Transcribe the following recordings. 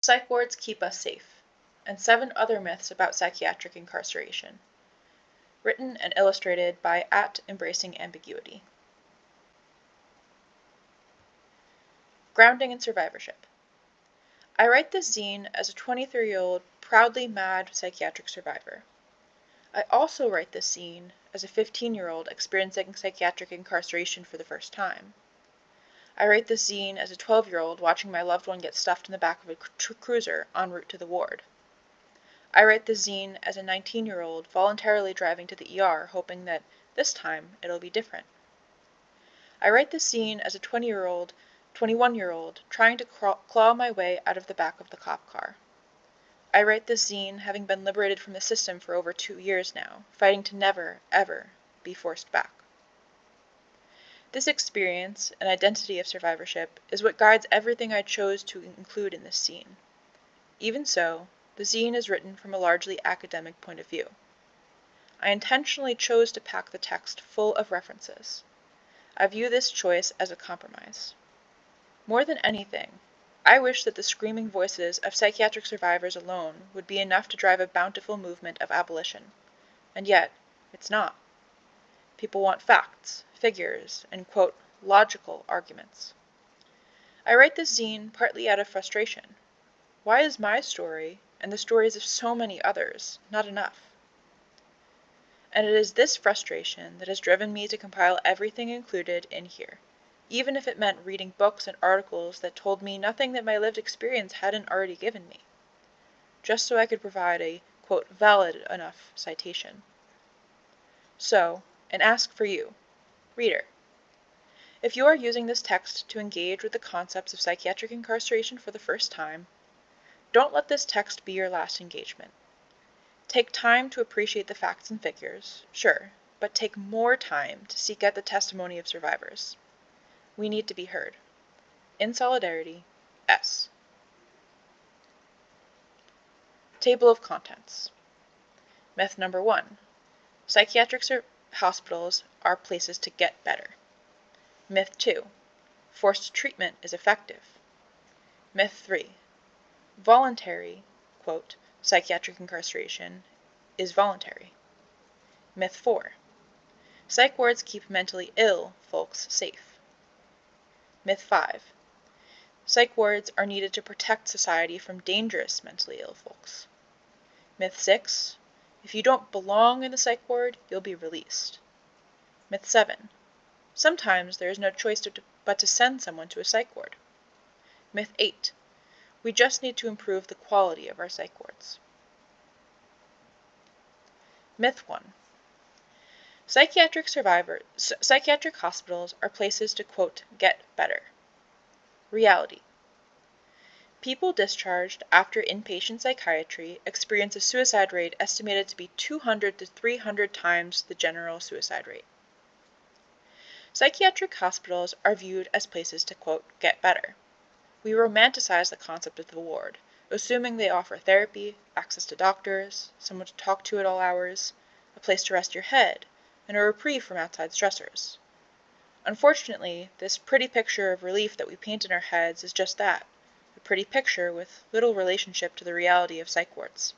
Psych wards keep us safe, and 7 other myths about psychiatric incarceration. Written and illustrated by @EmbracingAmbiguity. Grounding in survivorship. I write this zine as a 23-year-old proudly mad psychiatric survivor. I also write this zine as a 15-year-old experiencing psychiatric incarceration for the first time. I write this zine as a 12-year-old watching my loved one get stuffed in the back of a cruiser en route to the ward. I write this zine as a 19-year-old voluntarily driving to the ER hoping that this time it'll be different. I write this zine as a 21-year-old trying to claw my way out of the back of the cop car. I write this zine having been liberated from the system for over 2 years now, fighting to never, ever be forced back. This experience and identity of survivorship is what guides everything I chose to include in this zine. Even so, the zine is written from a largely academic point of view. I intentionally chose to pack the text full of references. I view this choice as a compromise. More than anything, I wish that the screaming voices of psychiatric survivors alone would be enough to drive a bountiful movement of abolition. And yet, it's not. People want facts, figures, and, quote, logical arguments. I write this zine partly out of frustration. Why is my story, and the stories of so many others, not enough? And it is this frustration that has driven me to compile everything included in here, even if it meant reading books and articles that told me nothing that my lived experience hadn't already given me, just so I could provide a, quote, valid enough citation. So, and ask for you, reader. If you are using this text to engage with the concepts of psychiatric incarceration for the first time, don't let this text be your last engagement. Take time to appreciate the facts and figures, sure, but take more time to seek out the testimony of survivors. We need to be heard. In solidarity, S. Table of Contents. Myth number 1. Psychiatric hospitals are places to get better. Myth 2. Forced treatment is effective. Myth 3. Voluntary, quote, psychiatric incarceration is voluntary. Myth 4. Psych wards keep mentally ill folks safe. Myth 5. Psych wards are needed to protect society from dangerous mentally ill folks. Myth 6. If you don't belong in the psych ward, you'll be released. Myth 7. Sometimes there is no choice but to send someone to a psych ward. Myth 8. We just need to improve the quality of our psych wards. Myth 1. Psychiatric hospitals are places to, quote, get better. Reality. People discharged after inpatient psychiatry experience a suicide rate estimated to be 200 to 300 times the general suicide rate. Psychiatric hospitals are viewed as places to, quote, get better. We romanticize the concept of the ward, assuming they offer therapy, access to doctors, someone to talk to at all hours, a place to rest your head, and a reprieve from outside stressors. Unfortunately, this pretty picture of relief that we paint in our heads is just that, a pretty picture with little relationship to the reality of psych wards.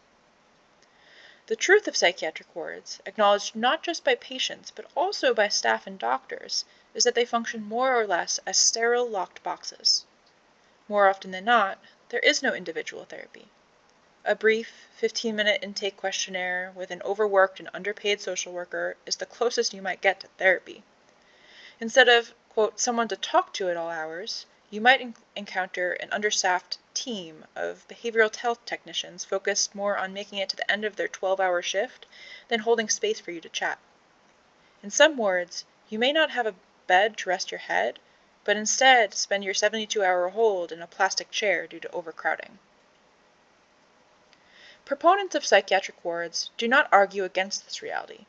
The truth of psychiatric wards, acknowledged not just by patients but also by staff and doctors, is that they function more or less as sterile locked boxes. More often than not, there is no individual therapy. A brief, 15-minute intake questionnaire with an overworked and underpaid social worker is the closest you might get to therapy. Instead of, quote, someone to talk to at all hours, you might encounter an understaffed team of behavioral health technicians focused more on making it to the end of their 12-hour shift than holding space for you to chat. In some wards, you may not have a bed to rest your head, but instead spend your 72-hour hold in a plastic chair due to overcrowding. Proponents of psychiatric wards do not argue against this reality.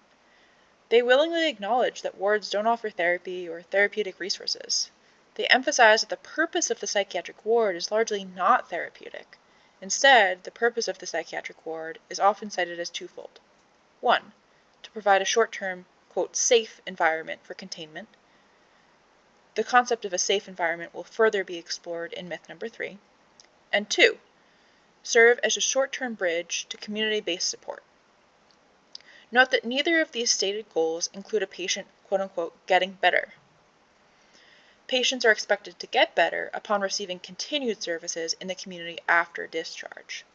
They willingly acknowledge that wards don't offer therapy or therapeutic resources. They emphasize that the purpose of the psychiatric ward is largely not therapeutic. Instead, the purpose of the psychiatric ward is often cited as twofold. 1. To provide a short-term, quote, safe environment for containment. The concept of a safe environment will further be explored in myth number 3. And 2. serve as a short-term bridge to community-based support. Note that neither of these stated goals include a patient, quote-unquote, getting better. Patients are expected to get better upon receiving continued services in the community after discharge.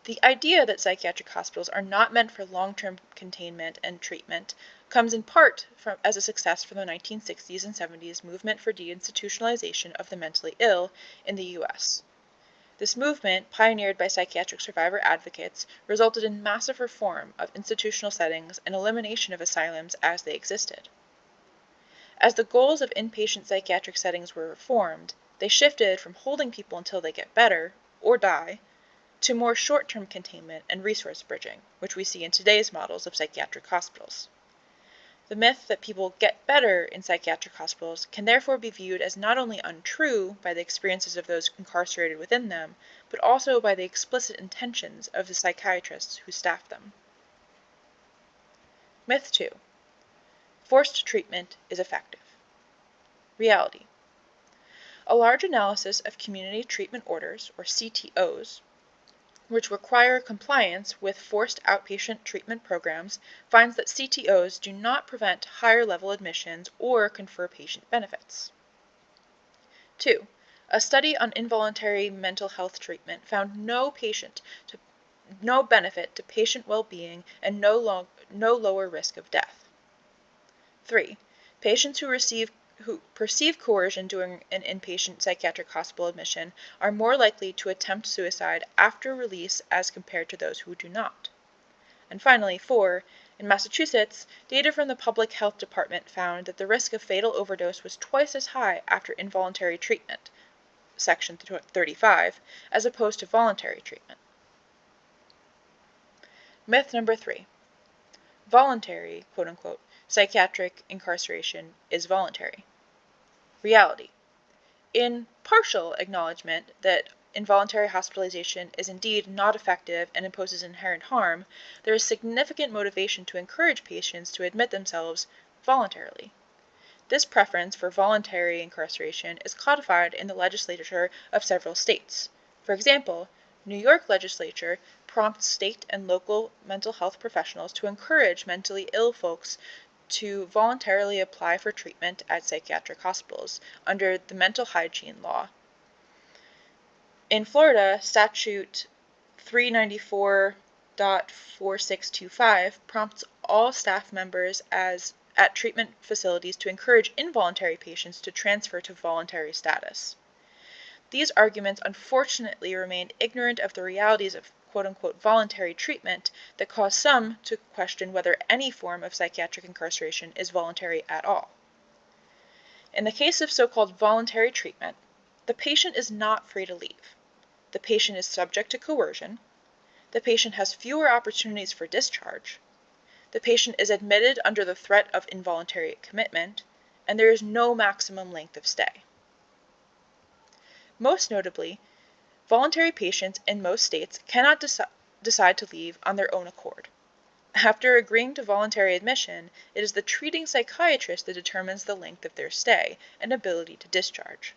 The idea that psychiatric hospitals are not meant for long-term containment and treatment comes in part as a success from the 1960s and 70s movement for deinstitutionalization of the mentally ill in the U.S. This movement, pioneered by psychiatric survivor advocates, resulted in massive reform of institutional settings and elimination of asylums as they existed. As the goals of inpatient psychiatric settings were reformed, they shifted from holding people until they get better, or die, to more short-term containment and resource bridging, which we see in today's models of psychiatric hospitals. The myth that people get better in psychiatric hospitals can therefore be viewed as not only untrue by the experiences of those incarcerated within them, but also by the explicit intentions of the psychiatrists who staff them. Myth 2. Forced treatment is effective. Reality. A large analysis of community treatment orders, or CTOs, which require compliance with forced outpatient treatment programs, finds that CTOs do not prevent higher-level admissions or confer patient benefits. 2. A study on involuntary mental health treatment found no benefit to patient well-being and no lower risk of death. 3. Patients who perceive coercion during an inpatient psychiatric hospital admission are more likely to attempt suicide after release as compared to those who do not. And finally, 4. In Massachusetts, data from the Public Health Department found that the risk of fatal overdose was twice as high after involuntary treatment, Section 35, as opposed to voluntary treatment. Myth number 3. Voluntary, quote-unquote, psychiatric incarceration is voluntary. Reality. In partial acknowledgement that involuntary hospitalization is indeed not effective and imposes inherent harm, there is significant motivation to encourage patients to admit themselves voluntarily. This preference for voluntary incarceration is codified in the legislature of several states. For example, New York legislature prompts state and local mental health professionals to encourage mentally ill folks to voluntarily apply for treatment at psychiatric hospitals under the mental hygiene law. In Florida, Statute 394.4625 prompts all staff members at treatment facilities to encourage involuntary patients to transfer to voluntary status. These arguments unfortunately remain ignorant of the realities of quote-unquote voluntary treatment that cause some to question whether any form of psychiatric incarceration is voluntary at all. In the case of so-called voluntary treatment, the patient is not free to leave. The patient is subject to coercion. The patient has fewer opportunities for discharge. The patient is admitted under the threat of involuntary commitment, and there is no maximum length of stay. Most notably, voluntary patients in most states cannot decide to leave on their own accord. After agreeing to voluntary admission, it is the treating psychiatrist that determines the length of their stay and ability to discharge.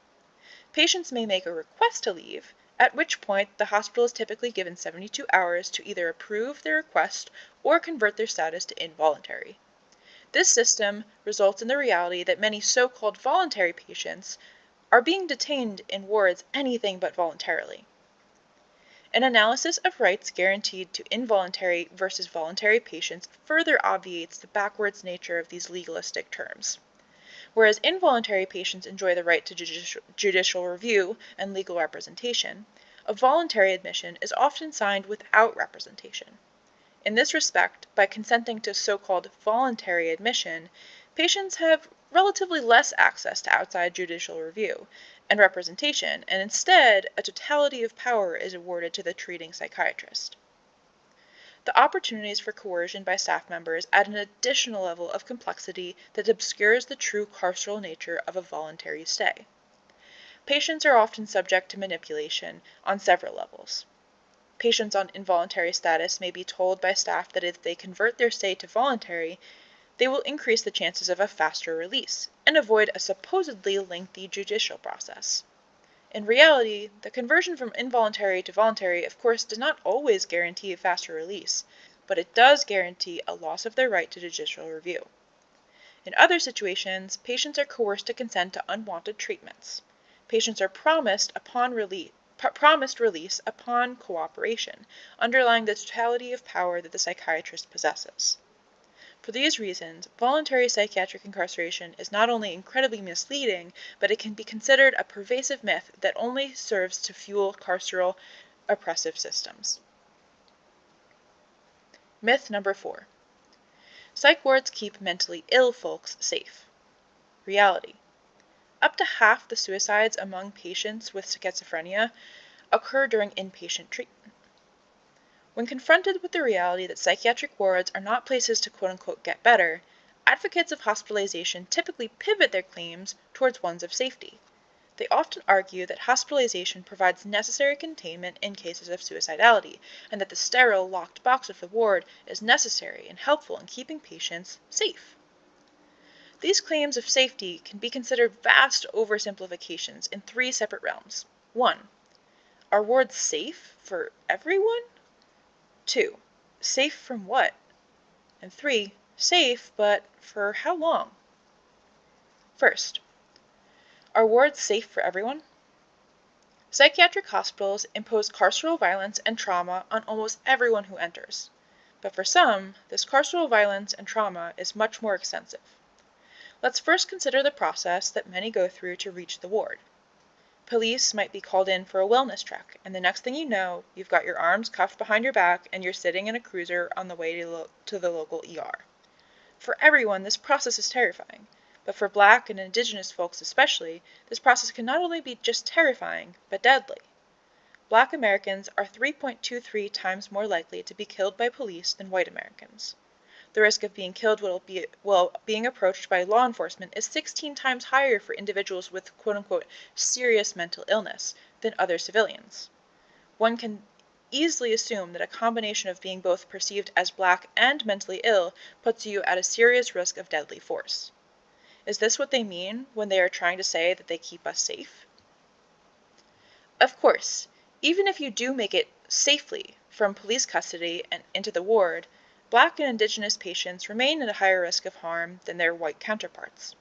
Patients may make a request to leave, at which point the hospital is typically given 72 hours to either approve their request or convert their status to involuntary. This system results in the reality that many so-called voluntary patients are being detained in wards anything but voluntarily. An analysis of rights guaranteed to involuntary versus voluntary patients further obviates the backwards nature of these legalistic terms. Whereas involuntary patients enjoy the right to judicial review and legal representation, a voluntary admission is often signed without representation. In this respect, by consenting to so-called voluntary admission, patients have relatively less access to outside judicial review and representation, and instead, a totality of power is awarded to the treating psychiatrist. The opportunities for coercion by staff members add an additional level of complexity that obscures the true carceral nature of a voluntary stay. Patients are often subject to manipulation on several levels. Patients on involuntary status may be told by staff that if they convert their stay to voluntary, they will increase the chances of a faster release and avoid a supposedly lengthy judicial process. In reality, the conversion from involuntary to voluntary, of course, does not always guarantee a faster release, but it does guarantee a loss of their right to judicial review. In other situations, patients are coerced to consent to unwanted treatments. Patients are promised release upon cooperation, underlying the totality of power that the psychiatrist possesses. For these reasons, voluntary psychiatric incarceration is not only incredibly misleading, but it can be considered a pervasive myth that only serves to fuel carceral oppressive systems. Myth number 4. Psych wards keep mentally ill folks safe. Reality. Up to half the suicides among patients with schizophrenia occur during inpatient treatment. When confronted with the reality that psychiatric wards are not places to quote-unquote get better, advocates of hospitalization typically pivot their claims towards ones of safety. They often argue that hospitalization provides necessary containment in cases of suicidality, and that the sterile, locked box of the ward is necessary and helpful in keeping patients safe. These claims of safety can be considered vast oversimplifications in 3 separate realms. 1. Are wards safe for everyone? 2. Safe from what? And 3. Safe, but for how long? First, are wards safe for everyone? Psychiatric hospitals impose carceral violence and trauma on almost everyone who enters. But for some, this carceral violence and trauma is much more extensive. Let's first consider the process that many go through to reach the ward. Police might be called in for a wellness check, and the next thing you know, you've got your arms cuffed behind your back and you're sitting in a cruiser on the way to the local ER. For everyone, this process is terrifying. But for Black and Indigenous folks especially, this process can not only be just terrifying, but deadly. Black Americans are 3.23 times more likely to be killed by police than white Americans. The risk of being killed while being approached by law enforcement is 16 times higher for individuals with quote-unquote serious mental illness than other civilians. One can easily assume that a combination of being both perceived as Black and mentally ill puts you at a serious risk of deadly force. Is this what they mean when they are trying to say that they keep us safe? Of course, even if you do make it safely from police custody and into the ward, Black and Indigenous patients remain at a higher risk of harm than their white counterparts.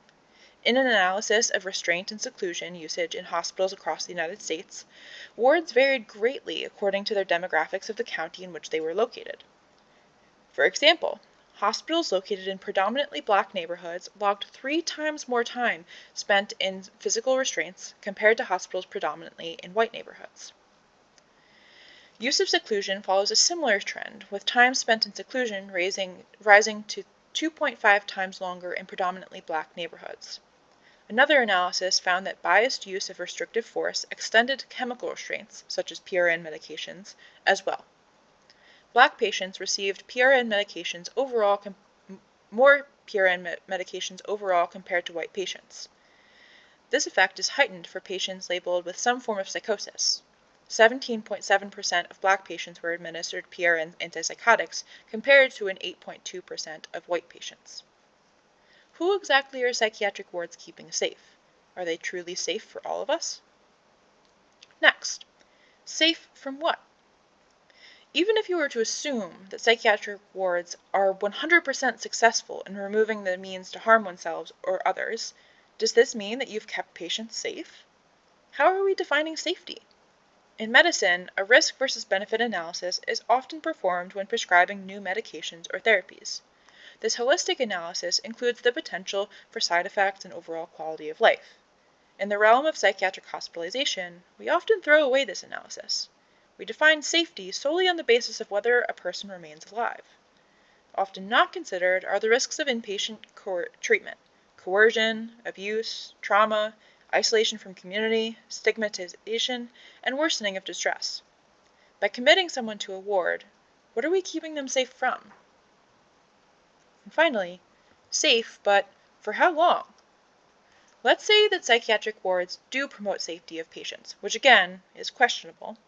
In an analysis of restraint and seclusion usage in hospitals across the United States, wards varied greatly according to their demographics of the county in which they were located. For example, hospitals located in predominantly Black neighborhoods logged 3 times more time spent in physical restraints compared to hospitals predominantly in white neighborhoods. Use of seclusion follows a similar trend, with time spent in seclusion rising to 2.5 times longer in predominantly Black neighborhoods. Another analysis found that biased use of restrictive force extended to chemical restraints, such as PRN medications, as well. Black patients received more PRN medications overall compared to white patients. This effect is heightened for patients labeled with some form of psychosis. 17.7% of Black patients were administered PRN antipsychotics compared to an 8.2% of white patients. Who exactly are psychiatric wards keeping safe? Are they truly safe for all of us? Next, safe from what? Even if you were to assume that psychiatric wards are 100% successful in removing the means to harm oneself or others, does this mean that you've kept patients safe? How are we defining safety? In medicine, a risk versus benefit analysis is often performed when prescribing new medications or therapies. This holistic analysis includes the potential for side effects and overall quality of life. In the realm of psychiatric hospitalization, we often throw away this analysis. We define safety solely on the basis of whether a person remains alive. Often not considered are the risks of inpatient treatment: coercion, abuse, trauma, isolation from community, stigmatization, and worsening of distress. By committing someone to a ward, what are we keeping them safe from? And finally, safe, but for how long? Let's say that psychiatric wards do promote safety of patients, which again is questionable.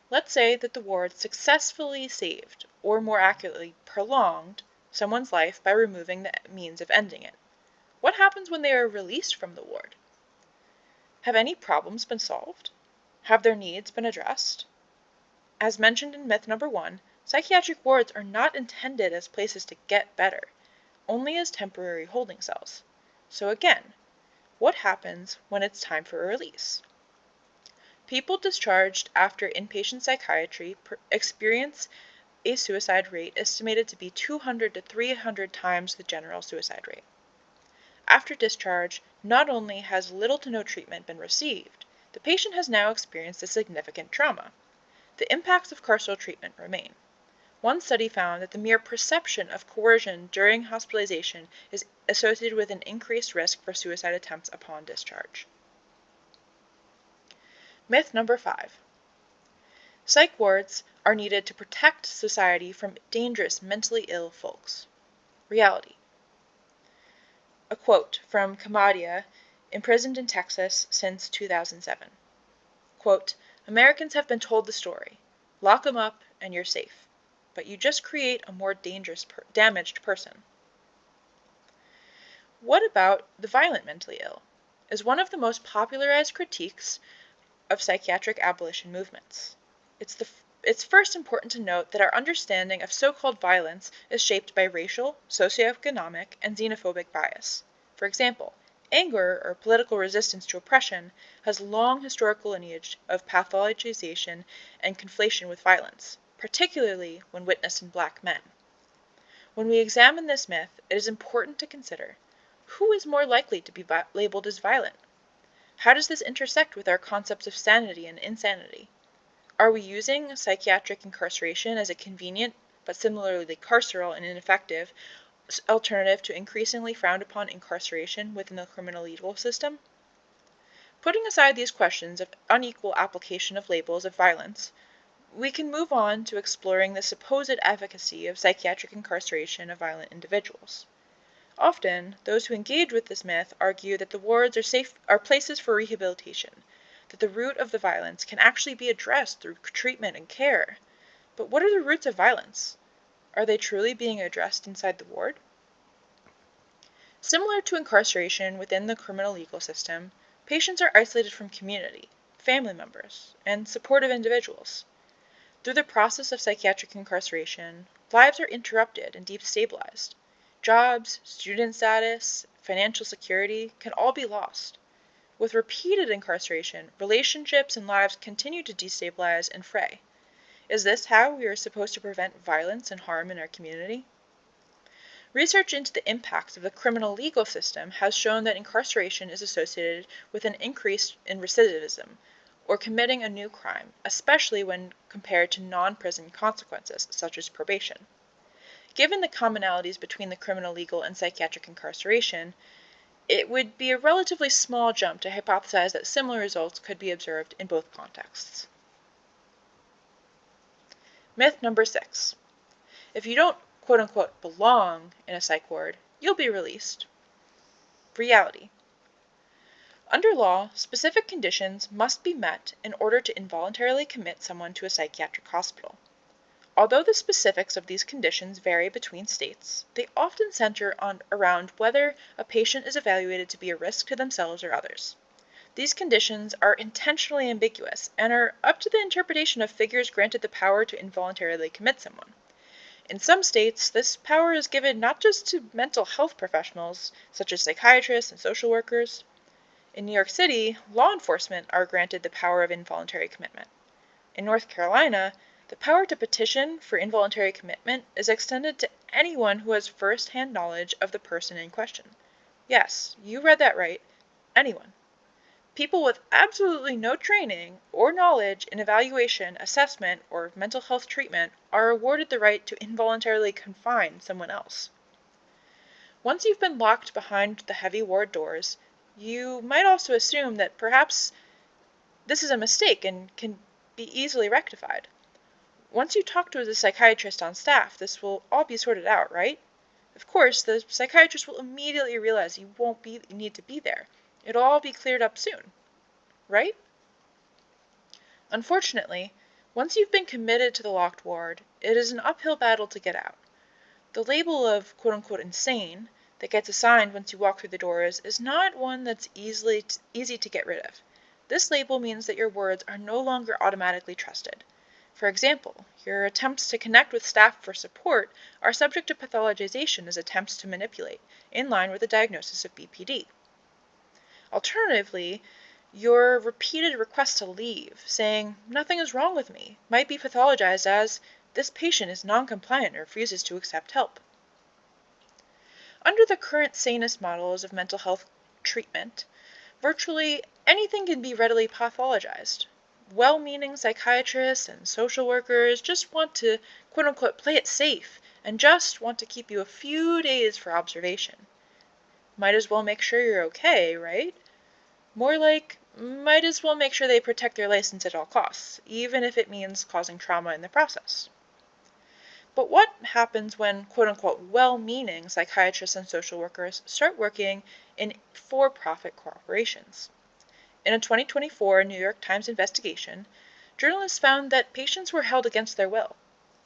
Let's say that the ward successfully saved, or more accurately, prolonged, someone's life by removing the means of ending it. What happens when they are released from the ward? Have any problems been solved? Have their needs been addressed? As mentioned in myth number 1, psychiatric wards are not intended as places to get better, only as temporary holding cells. So again, what happens when it's time for a release? People discharged after inpatient psychiatry experience a suicide rate estimated to be 200 to 300 times the general suicide rate. After discharge, not only has little to no treatment been received, the patient has now experienced a significant trauma. The impacts of carceral treatment remain. One study found that the mere perception of coercion during hospitalization is associated with an increased risk for suicide attempts upon discharge. Myth number 5. Psych wards are needed to protect society from dangerous mentally ill folks. Reality. A quote from Kamadia, imprisoned in Texas since 2007. Quote, Americans have been told the story. Lock 'em up and you're safe. But you just create a more dangerous, damaged person. What about the violent mentally ill? Is one of the most popularized critiques of psychiatric abolition movements. It's first important to note that our understanding of so-called violence is shaped by racial, socioeconomic, and xenophobic bias. For example, anger or political resistance to oppression has long historical lineage of pathologization and conflation with violence, particularly when witnessed in black men. When we examine this myth, it is important to consider who is more likely to be labeled as violent. How does this intersect with our concepts of sanity and insanity? Are we using psychiatric incarceration as a convenient, but similarly carceral and ineffective, alternative to increasingly frowned upon incarceration within the criminal legal system? Putting aside these questions of unequal application of labels of violence, we can move on to exploring the supposed efficacy of psychiatric incarceration of violent individuals. Often, those who engage with this myth argue that the wards are places for rehabilitation, that the root of the violence can actually be addressed through treatment and care. But what are the roots of violence? Are they truly being addressed inside the ward? Similar to incarceration within the criminal legal system, patients are isolated from community, family members, and supportive individuals. Through the process of psychiatric incarceration, lives are interrupted and destabilized. Jobs, student status, financial security can all be lost. With repeated incarceration, relationships and lives continue to destabilize and fray. Is this how we are supposed to prevent violence and harm in our community? Research into the impacts of the criminal legal system has shown that incarceration is associated with an increase in recidivism, or committing a new crime, especially when compared to non-prison consequences, such as probation. Given the commonalities between the criminal legal and psychiatric incarceration, it would be a relatively small jump to hypothesize that similar results could be observed in both contexts. Myth number 6. If you don't quote-unquote belong in a psych ward, you'll be released. Reality. Under law, specific conditions must be met in order to involuntarily commit someone to a psychiatric hospital. Although the specifics of these conditions vary between states, they often center around whether a patient is evaluated to be a risk to themselves or others. These conditions are intentionally ambiguous and are up to the interpretation of figures granted the power to involuntarily commit someone. In some states, this power is given not just to mental health professionals, such as psychiatrists and social workers. In New York City, law enforcement are granted the power of involuntary commitment. In North Carolina, the power to petition for involuntary commitment is extended to anyone who has first-hand knowledge of the person in question. Yes, you read that right. Anyone. People with absolutely no training or knowledge in evaluation, assessment, or mental health treatment are awarded the right to involuntarily confine someone else. Once you've been locked behind the heavy ward doors, you might also assume that perhaps this is a mistake and can be easily rectified. Once you talk to the psychiatrist on staff, this will all be sorted out, right? Of course, the psychiatrist will immediately realize you won't need to be there. It'll all be cleared up soon, right? Unfortunately, once you've been committed to the locked ward, it is an uphill battle to get out. The label of quote-unquote insane that gets assigned once you walk through the doors is not one that's easy to get rid of. This label means that your words are no longer automatically trusted. For example, your attempts to connect with staff for support are subject to pathologization as attempts to manipulate, in line with a diagnosis of BPD. Alternatively, your repeated request to leave, saying, "Nothing is wrong with me," might be pathologized as, "This patient is non-compliant and refuses to accept help." Under the current sanest models of mental health treatment, virtually anything can be readily pathologized. Well-meaning psychiatrists and social workers just want to, quote-unquote, play it safe and just want to keep you a few days for observation. Might as well make sure you're okay, right? More like, might as well make sure they protect their license at all costs, even if it means causing trauma in the process. But what happens when, quote-unquote, well-meaning psychiatrists and social workers start working in for-profit corporations? In a 2024 New York Times investigation, journalists found that patients were held against their will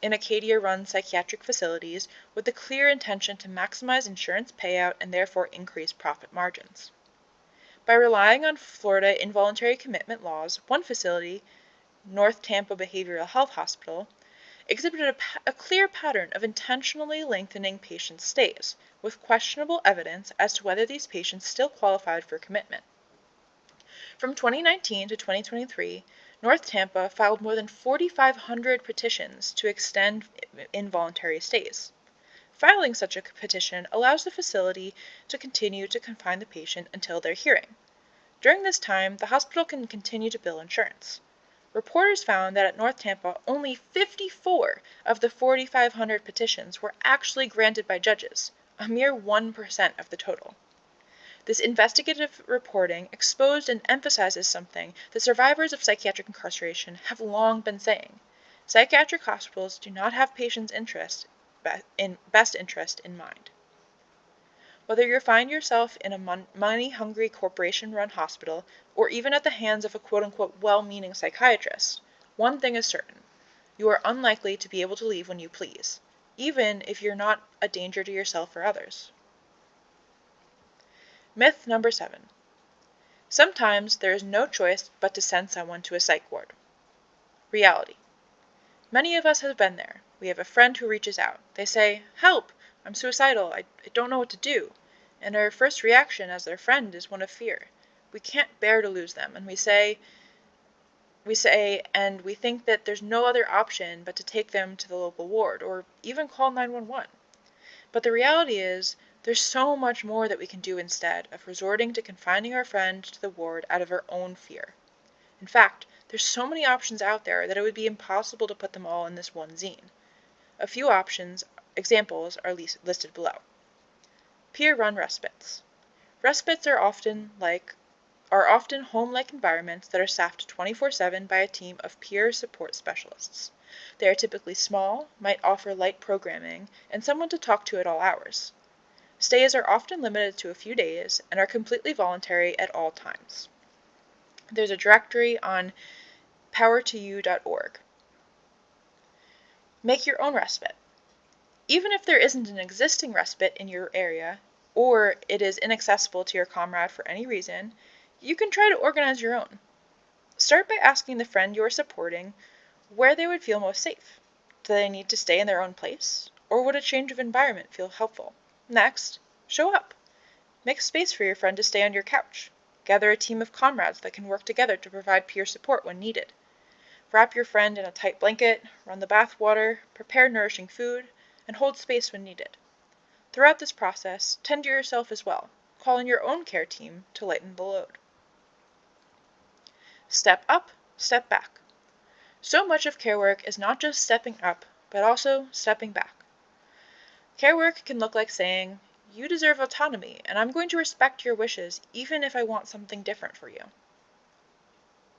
in Acadia-run psychiatric facilities with the clear intention to maximize insurance payout and therefore increase profit margins. By relying on Florida involuntary commitment laws, one facility, North Tampa Behavioral Health Hospital, exhibited a clear pattern of intentionally lengthening patients' stays, with questionable evidence as to whether these patients still qualified for commitment. From 2019 to 2023, North Tampa filed more than 4,500 petitions to extend involuntary stays. Filing such a petition allows the facility to continue to confine the patient until their hearing. During this time, the hospital can continue to bill insurance. Reporters found that at North Tampa, only 54 of the 4,500 petitions were actually granted by judges, a mere 1% of the total. This investigative reporting exposed and emphasizes something that survivors of psychiatric incarceration have long been saying. Psychiatric hospitals do not have patients' best interest in mind. Whether you find yourself in a money-hungry corporation-run hospital or even at the hands of a quote-unquote well-meaning psychiatrist, one thing is certain. You are unlikely to be able to leave when you please, even if you're not a danger to yourself or others. Myth number 7. Sometimes there is no choice but to send someone to a psych ward. Reality. Many of us have been there. We have a friend who reaches out. They say, "Help! I'm suicidal. I don't know what to do." And our first reaction as their friend is one of fear. We can't bear to lose them, and we think that there's no other option but to take them to the local ward, or even call 911. But the reality is, there's so much more that we can do instead of resorting to confining our friend to the ward out of our own fear. In fact, there's so many options out there that it would be impossible to put them all in this one zine. A few examples are listed below. Peer-run respites. Respites are often home-like environments that are staffed 24/7 by a team of peer support specialists. They are typically small, might offer light programming, and someone to talk to at all hours. Stays are often limited to a few days and are completely voluntary at all times. There's a directory on powertoyou.org. Make your own respite. Even if there isn't an existing respite in your area, or it is inaccessible to your comrade for any reason, you can try to organize your own. Start by asking the friend you are supporting where they would feel most safe. Do they need to stay in their own place, or would a change of environment feel helpful? Next, show up. Make space for your friend to stay on your couch. Gather a team of comrades that can work together to provide peer support when needed. Wrap your friend in a tight blanket, run the bath water, prepare nourishing food, and hold space when needed. Throughout this process, tend to yourself as well. Call in your own care team to lighten the load. Step up, step back. So much of care work is not just stepping up, but also stepping back. Care work can look like saying, "You deserve autonomy, and I'm going to respect your wishes even if I want something different for you."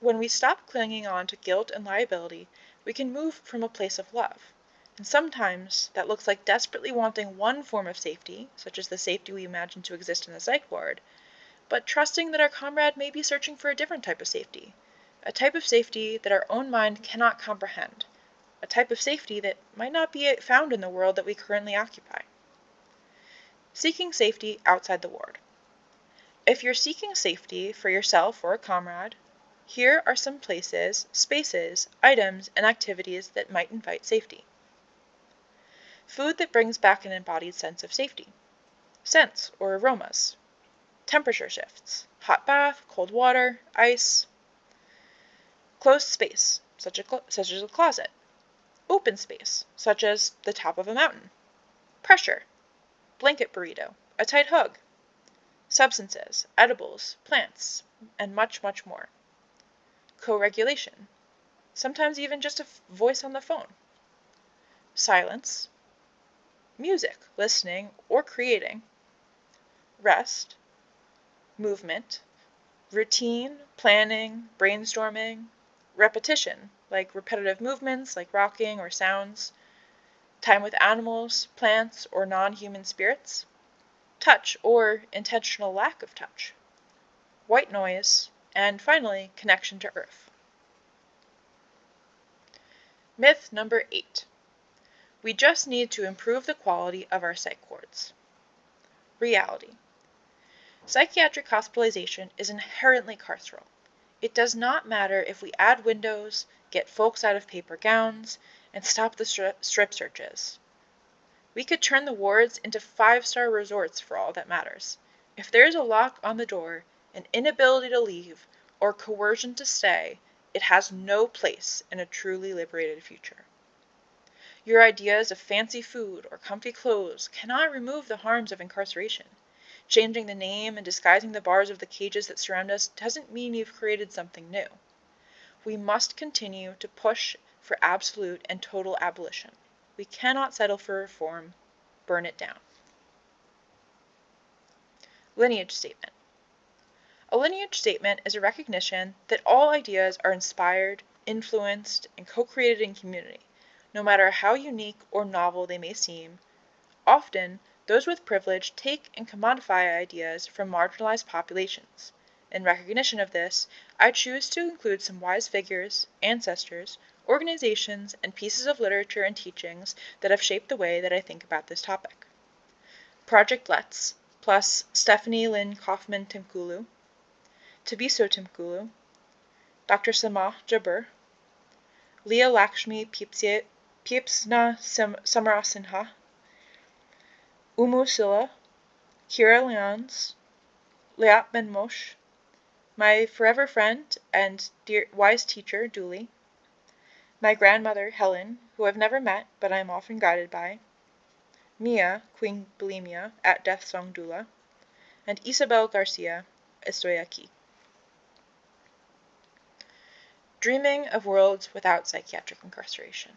When we stop clinging on to guilt and liability, we can move from a place of love. And sometimes that looks like desperately wanting one form of safety, such as the safety we imagine to exist in the psych ward, but trusting that our comrade may be searching for a different type of safety, a type of safety that our own mind cannot comprehend, a type of safety that might not be found in the world that we currently occupy. Seeking safety outside the ward. If you're seeking safety for yourself or a comrade, Here are some places, spaces, items, and activities that might invite safety. Food that brings back an embodied sense of safety. Scents or aromas. Temperature shifts. Hot bath, cold water, ice. Closed space, such as a closet. Open space, such as the top of a mountain. Pressure. Blanket burrito, a tight hug. Substances, edibles, plants, and much, much more. Co-regulation. Sometimes even just a voice on the phone. Silence. Music, listening, or creating. Rest. Movement. Routine, planning, brainstorming. Repetition, like repetitive movements like rocking or sounds. Time with animals, plants, or non-human spirits. Touch or intentional lack of touch. White noise. And finally, connection to Earth. Myth number 8. We just need to improve the quality of our psych wards. Reality. Psychiatric hospitalization is inherently carceral. It does not matter if we add windows, get folks out of paper gowns, and stop the strip searches. We could turn the wards into 5-star resorts for all that matters. If there is a lock on the door, an inability to leave, or coercion to stay, it has no place in a truly liberated future. Your ideas of fancy food or comfy clothes cannot remove the harms of incarceration. Changing the name and disguising the bars of the cages that surround us doesn't mean you've created something new. We must continue to push for absolute and total abolition. We cannot settle for reform. Burn it down. Lineage statement. A lineage statement is a recognition that all ideas are inspired, influenced, and co-created in community, no matter how unique or novel they may seem. Often, those with privilege take and commodify ideas from marginalized populations. In recognition of this, I choose to include some wise figures, ancestors, organizations, and pieces of literature and teachings that have shaped the way that I think about this topic. Project Let's, plus Stephanie Lynn Kaufman Timkulu, Tabiso Timkulu, Dr. Samah Jabir, Leah Lakshmi Pipsna Samarasinha, Umu Silla, Kira Lyons, Liat Ben Moshe, my forever friend and dear wise teacher, Dooley, my grandmother, Helen, who I've never met but I am often guided by, Mia, Queen Bulimia, at Death Song Doula, and Isabel Garcia, Estoy Aquí. Dreaming of worlds without psychiatric incarceration.